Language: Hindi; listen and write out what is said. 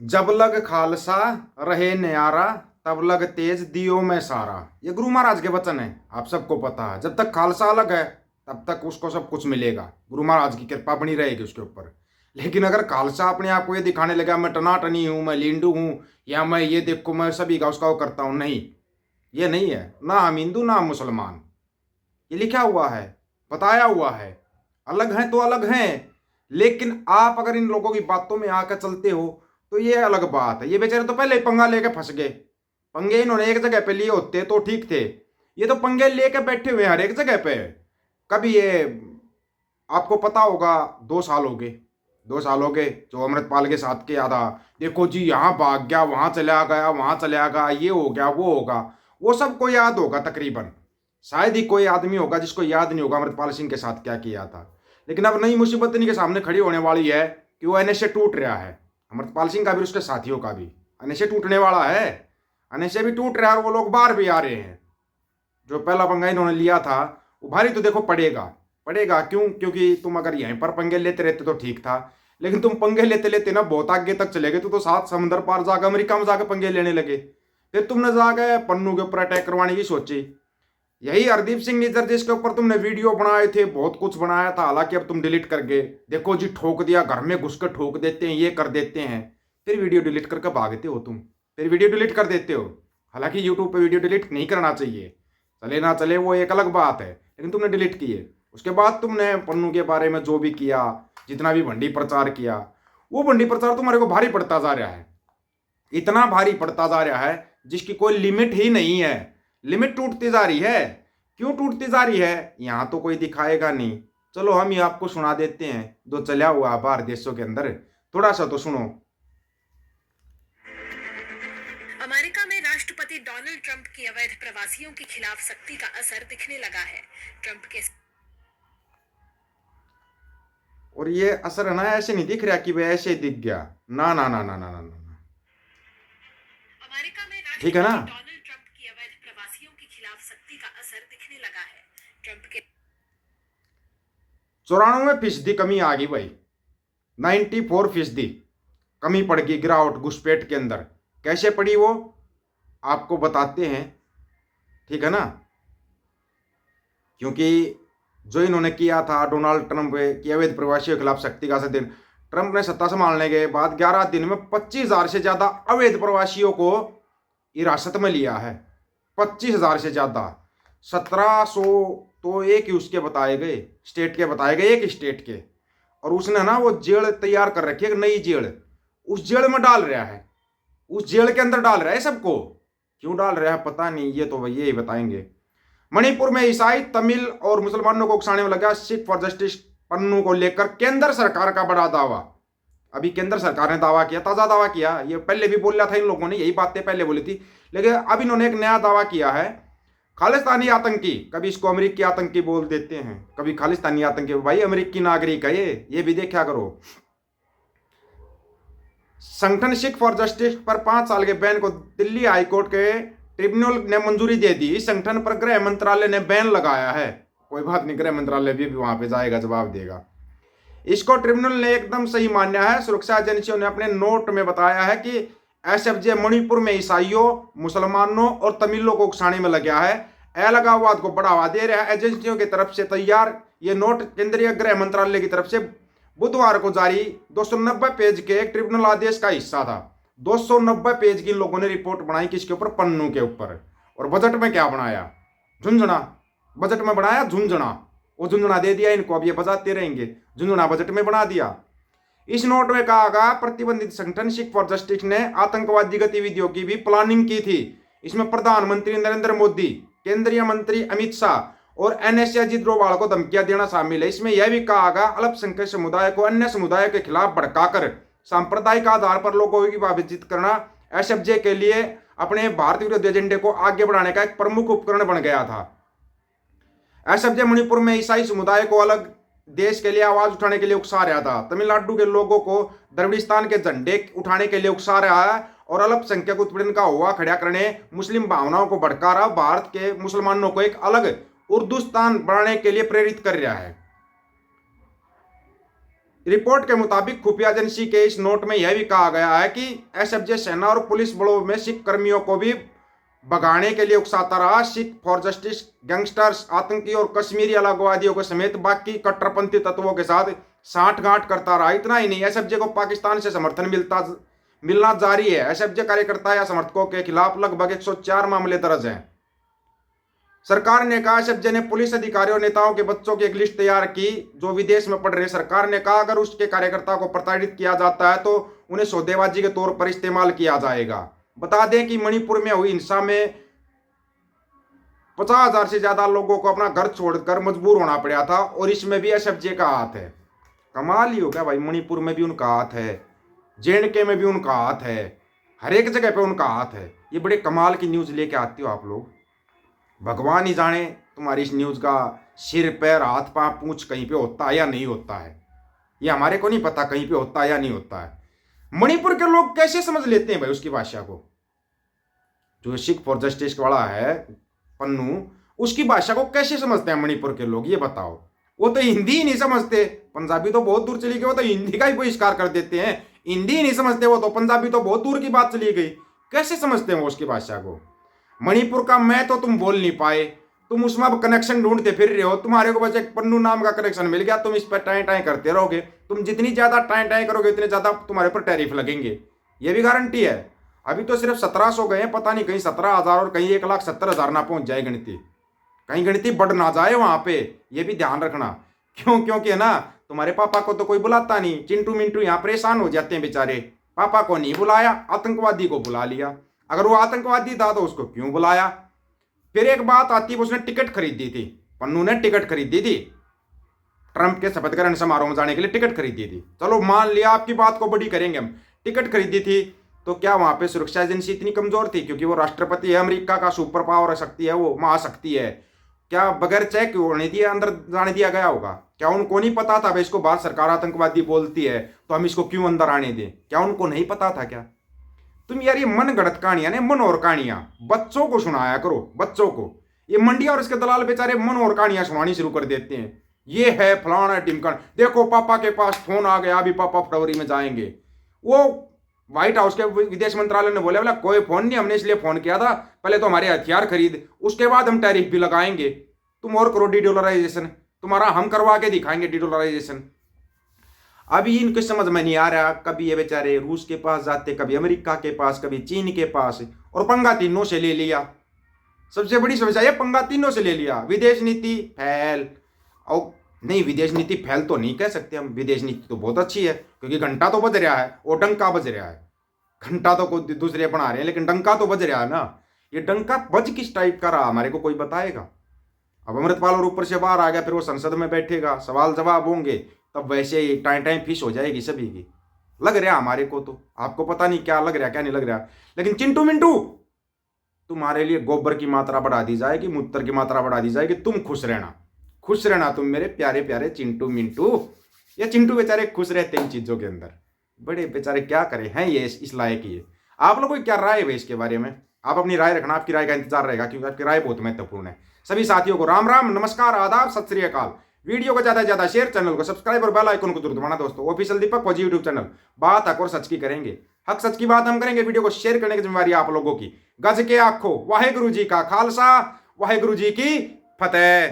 जब लग खालसा रहे न्यारा, तब लग तेज दियो में सारा। ये गुरु महाराज के वचन है, आप सबको पता है। जब तक खालसा अलग है तब तक उसको सब कुछ मिलेगा, गुरु महाराज की कृपा बनी रहेगी उसके ऊपर। लेकिन अगर खालसा अपने आप को ये दिखाने लगा मैं टनाटनी हूं, मैं लींडू हूं, या मैं ये देखो मैं सभी का उसका वो करता हूं, नहीं, ये नहीं है। ना हम हिंदू ना हम मुसलमान, ये लिखा हुआ है, बताया हुआ है। अलग हैं तो अलग हैं, लेकिन आप अगर इन लोगों की बातों में आकर चलते हो तो ये अलग बात है। ये बेचारे तो पहले ही पंगा लेके फंस गए। पंगे इन्होंने एक जगह पे लिए होते तो ठीक थे, ये तो पंगे लेके बैठे हुए हैं हर एक जगह पे। कभी ये आपको पता होगा, 2 साल हो गए, 2 साल हो गए जो अमृतपाल के साथ किया था। देखो जी यहाँ भाग गया, वहां चला गया, वहां चला गया, ये हो गया वो होगा। वो सबको याद होगा तकरीबन, शायद ही कोई आदमी होगा जिसको याद नहीं होगा अमृतपाल सिंह के साथ क्या किया था। लेकिन अब नई मुसीबत इनके सामने खड़ी होने वाली है कि वो एनएसए टूट रहा है, अमृतपाल सिंह का भी उसके साथियों का भी एनएसए टूटने वाला है। एनएसए भी टूट रहा है और वो लोग बाहर भी आ रहे हैं। जो पहला पंगा इन्होंने लिया था वो भारी तो देखो पड़ेगा, पड़ेगा क्यों? क्योंकि तुम अगर यहीं पर पंगे लेते रहते तो ठीक था, लेकिन तुम पंगे लेते लेते ना बहुत आगे तक चले गए। तो सात समंदर पार जाकर अमेरिका में जाकर पंगे लेने लगे। फिर तुमने जाकर पन्नू के ऊपर अटैक करवाने की सोची। यही हरदीप सिंह निज्जर जिसके ऊपर तुमने वीडियो बनाए थे, बहुत कुछ बनाया था, हालांकि अब तुम डिलीट कर गए। देखो जी ठोक दिया, घर में घुस कर ठोक देते हैं, ये कर देते हैं। फिर वीडियो डिलीट करके भागते हो तुम, फिर वीडियो डिलीट कर देते हो। हालांकि यूट्यूब पे वीडियो डिलीट नहीं करना चाहिए, चले ना चले वो एक अलग बात है, लेकिन तुमने डिलीट किए। उसके बाद तुमने पन्नू के बारे में जो भी किया, जितना भी भंडी प्रचार किया, वो भंडी प्रचार तुम्हारे को भारी पड़ता जा रहा है। इतना भारी पड़ता जा रहा है जिसकी कोई लिमिट ही नहीं है। लिमिट टूटती जा रही है। क्यों टूटती जा रही है यहां तो कोई दिखाएगा नहीं। चलो हम ही आपको सुना देते हैं जो चला हुआ बाहर देशों के अंदर, थोड़ा सा तो सुनो। अमेरिका में राष्ट्रपति डोनाल्ड ट्रंप की अवैध प्रवासियों के खिलाफ सख्ती का असर दिखने लगा है। ट्रंप के और ये असर है ना, ऐसे नहीं दिख रहा कि भाई ऐसे दिख गया, ना ना ना ना ना ना ना, अमेरिका में ठीक है ना। राष्ट्रपति डोनाल्ड ट्रंप की अवैध प्रवासियों के खिलाफ सख्ती का असर दिखने लगा है। ट्रंप के 94% कमी आ गई भाई, 94% कमी पड़ गई, गिरावट घुसपैठ के अंदर। कैसे पड़ी वो आपको बताते हैं, ठीक है ना। क्योंकि जो इन्होंने किया था डोनाल्ड ट्रंप की अवैध प्रवासियों के खिलाफ सख्ती का दिन, ट्रंप ने सत्ता संभालने के बाद 11 दिन में 25,000 से ज्यादा अवैध प्रवासियों को हिरासत में लिया है। 25,000 से ज्यादा, 1700 तो एक ही उसके बताए गए, स्टेट के बताए गए, एक स्टेट के। और उसने ना वो जेल तैयार कर रखी है, नई जेल, उस जेल में डाल रहा है, उस जेल के अंदर डाल रहा है सबको। क्यों डाल रहा है पता नहीं, ये तो भैया ही बताएंगे। मणिपुर में ईसाई, तमिल और मुसलमानों को उकसाने में लगा सिख फॉर जस्टिस पन्नू को लेकर केंद्र सरकार का बड़ा दावा। अभी केंद्र सरकार ने दावा किया, ताजा दावा किया, ये पहले भी बोला था इन लोगों ने, यही बातें पहले बोली थी, लेकिन अब इन्होंने एक नया दावा किया है। खालिस्तानी आतंकी, कभी इसको अमेरिकी आतंकी बोल देते हैं, कभी खालिस्तानी आतंकी। भाई अमेरिकी नागरिक है ये भी देखा करो। संगठन सिख फॉर जस्टिस पर 5 साल के बैन को दिल्ली हाईकोर्ट के ट्रिब्यूनल ने मंजूरी दे दी। इस संगठन पर गृह मंत्रालय ने बैन लगाया है। कोई बात नहीं, गृह मंत्रालय भी वहां पे जाएगा, जवाब देगा। इसको ट्रिब्यूनल ने एकदम सही माना है। सुरक्षा एजेंसियों ने अपने नोट में बताया है कि एसएफजे मणिपुर में ईसाइयों, मुसलमानों और तमिलों को उकसाने में लगा है, अलगाववाद को बढ़ावा दे रहा है। एजेंसियों की तरफ से तैयार ये नोट केंद्रीय गृह मंत्रालय की तरफ से बुधवार को जारी 290 पेज के एक ट्रिब्यूनल आदेश का हिस्सा था। 290 पेज की इन लोगों ने रिपोर्ट बनाई, किसके ऊपर? पन्नू के ऊपर। और बजट में क्या बनाया? झुंझुना। बजट में बनाया झुंझुना, वो झुंझुना दे दिया इनको, अब ये बजाते रहेंगे, झुंझुना बजट में बना दिया। इस नोट में कहा गया प्रतिबंधित संगठन सिख फॉर जस्टिस ने आतंकवादी गतिविधियों की भी प्लानिंग की थी। इसमें प्रधानमंत्री नरेंद्र मोदी, केंद्रीय मंत्री अमित शाह और एनएसए अजीत डोभाल को धमकियां देना शामिल है। इसमें यह भी कहा गया अल्पसंख्यक समुदाय को अन्य समुदाय के खिलाफ भड़काकर सांप्रदायिक आधार पर लोगों की विभाजित करना एसएफजे के लिए अपने भारत विरोधी एजेंडे को आगे बढ़ाने का एक प्रमुख उपकरण बन गया था। एसएफजे मणिपुर में ईसाई समुदाय को अलग देश के लिए आवाज उठाने के लिए उकसा रहा था। तमिलनाडु के लोगों को द्रविड़स्तान के झंडे उठाने के लिए उकसा रहा है और अल्पसंख्यक उत्पीड़न का हुआ खड़ा करने, मुस्लिम भावनाओं को भड़का रहा, भारत के मुसलमानों को एक अलग उर्दूस्तान बनाने के लिए प्रेरित कर रहा है। रिपोर्ट के मुताबिक खुफिया एजेंसी के इस नोट में यह भी कहा गया है कि एसएफजे सेना और पुलिस बलों में सिख कर्मियों को भी भगाने के लिए उकसाता रहा। सिख फॉर जस्टिस गैंगस्टर्स, आतंकी और कश्मीरी अलगवादियों के समेत बाकी कट्टरपंथी तत्वों के साथ साठगांठ करता रहा। इतना ही नहीं, एसएफजे को पाकिस्तान से समर्थन मिलना जारी है। एसएफजे कार्यकर्ता या समर्थकों के खिलाफ लगभग 104 मामले दर्ज हैं। सरकार ने कहा, एसएफजे ने पुलिस अधिकारियों और नेताओं के बच्चों की एक लिस्ट तैयार की जो विदेश में पढ़ रहे। सरकार ने कहा, अगर उसके कार्यकर्ता को प्रताड़ित किया जाता है तो उन्हें सौदेबाजी के तौर पर इस्तेमाल किया जाएगा। बता दें कि मणिपुर में हुई हिंसा में 50,000 से ज्यादा लोगों को अपना घर छोड़कर मजबूर होना पड़ा था और इसमें भी एसएफजे का हाथ है। कमाल ही हो गया भाई, मणिपुर में भी उनका हाथ है, जेएंडके में भी उनका हाथ है, हर एक जगह पे उनका हाथ है। ये बड़े कमाल की न्यूज लेके आते हो आप लोग। भगवान ही जाने तुम्हारी इस न्यूज का सिर पैर हाथ पांव पूंछ कहीं पे होता है या नहीं होता है, ये हमारे को नहीं पता कहीं पे होता है या नहीं होता है। मणिपुर के लोग कैसे समझ लेते हैं भाई उसकी भाषा को? जो सिख फॉर जस्टिस वाला है पन्नू, उसकी भाषा को कैसे समझते हैं मणिपुर के लोग, ये बताओ। वो तो हिंदी ही नहीं समझते, पंजाबी तो बहुत दूर चली गई, वो तो हिंदी का ही बहिष्कार कर देते हैं। हिंदी ही नहीं समझते वो तो, पंजाबी तो बहुत दूर की बात चली गई। कैसे समझते हैं वो उसकी भाषा को? मणिपुर का मैं तो तुम बोल नहीं पाए, तुम उसमें अब कनेक्शन ढूंढते फिर रहे हो। तुम्हारे को बस एक पन्नू नाम का कनेक्शन मिल गया, तुम इस पर टाई टाई करते रहोगे। तुम जितनी ज्यादा टाई टाई करोगे उतने ज्यादा तुम्हारे ऊपर टैरिफ लगेंगे, ये भी गारंटी है। अभी तो सिर्फ 1700 गए, पता नहीं कहीं 17,000 और कहीं 1,70,000 ना पहुंच जाए गिनती, कहीं गिनती बढ़ ना जाए वहां पे, ये भी ध्यान रखना। क्योंकि है ना, तुम्हारे पापा को तो कोई बुलाता नहीं, चिंटू मिंटू यहाँ परेशान हो जाते हैं बेचारे। पापा को नहीं बुलाया, आतंकवादी को बुला लिया। अगर वो आतंकवादी था तो उसको क्यों बुलाया? फिर एक बात आती है, उसने टिकट खरीदी थी, पन्नू ने टिकट खरीदी थी, ट्रंप के शपथ ग्रहण समारोह में जाने के लिए टिकट खरीदी थी। चलो मान लिया, आपकी बात को बड़ी करेंगे हम, टिकट खरीदी थी, तो क्या वहां पे सुरक्षा एजेंसी इतनी कमजोर थी? क्योंकि वो राष्ट्रपति है, अमेरिका का सुपर पावर शक्ति है, वो महाशक्ति है, क्या बगैर चेक होने दिया अंदर जाने दिया गया होगा? क्या उनको नहीं पता था भाई इसको बाहर सरकार आतंकवादी बोलती है तो हम इसको क्यों अंदर आने दें? क्या उनको नहीं पता था क्या? तुम यार ये मन गढ़ंत कहानियां, मन और कहानियां बच्चों को सुनाया करो, बच्चों को। ये मंडिया और इसके दलाल बेचारे मन और कहानियां सुनानी शुरू कर देते हैं। ये है फलाना टिमकन, देखो पापा के पास फोन आ गया, अभी पापा फरवरी में जाएंगे। वो व्हाइट हाउस के विदेश मंत्रालय ने बोला कोई फोन नहीं, हमने इसलिए फोन किया था, पहले तो हमारे हथियार खरीद, उसके बाद हम टैरिफ भी लगाएंगे। तुम और करो डीडोलराइजेशन, तुम्हारा हम करवा के दिखाएंगे डीडोलराइजेशन। अभी इनको समझ में नहीं आ रहा, कभी ये बेचारे रूस के पास जाते, कभी अमेरिका के पास, कभी चीन के पास, और पंगा तीनों से ले लिया। सबसे बड़ी समस्या ये पंगा तीनों से ले लिया। विदेश नीति फैल, और नहीं विदेश नीति फैल तो नहीं कह सकते हम, विदेश नीति तो बहुत अच्छी है, क्योंकि घंटा तो बज रहा है और डंका बज रहा है। घंटा तो कोई दूसरे बना रहे हैं लेकिन डंका तो बज रहा है ना। ये डंका बज किस टाइप का रहा हमारे को कोई बताएगा? अब अमृतपाल और ऊपर से बाहर आ गया, फिर वो संसद में बैठेगा, सवाल जवाब होंगे, तब वैसे ही टाइम टाइम फिश हो जाएगी सभी की। लग रहा हमारे को तो, आपको पता नहीं क्या लग रहा क्या नहीं लग रहा। लेकिन चिंटू मिंटू, तुम्हारे लिए गोबर की मात्रा बढ़ा दी जाएगी, मूत्र की मात्रा बढ़ा दी जाएगी, तुम खुश रहना, खुश रहना तुम मेरे प्यारे प्यारे चिंटू मिंटू। ये चिंटू बेचारे खुश रहते हैं इन चीजों के अंदर, बड़े बेचारे क्या करें, हैं ये इस लायक ही है। आप लोगों की क्या राय है इसके बारे में? आप अपनी राय रखना, आपकी राय का इंतजार रहेगा, क्योंकि आपकी राय बहुत महत्वपूर्ण है। सभी साथियों को राम राम, नमस्कार, आदाब, सत श्री अकाल। वीडियो को ज्यादा से ज्यादा शेयर, चैनल को सब्सक्राइब और बेल आइकन को जरूर दबाना दोस्तों। ऑफिशियल दीपक फौजी यूट्यूब चैनल, बात हक और सच की करेंगे, हक सच की बात हम करेंगे। वीडियो को शेयर करने की जिम्मेवारी आप लोगों की। गज के आखो, वाहेगुरु जी का खालसा, वाहेगुरु जी की फतेह।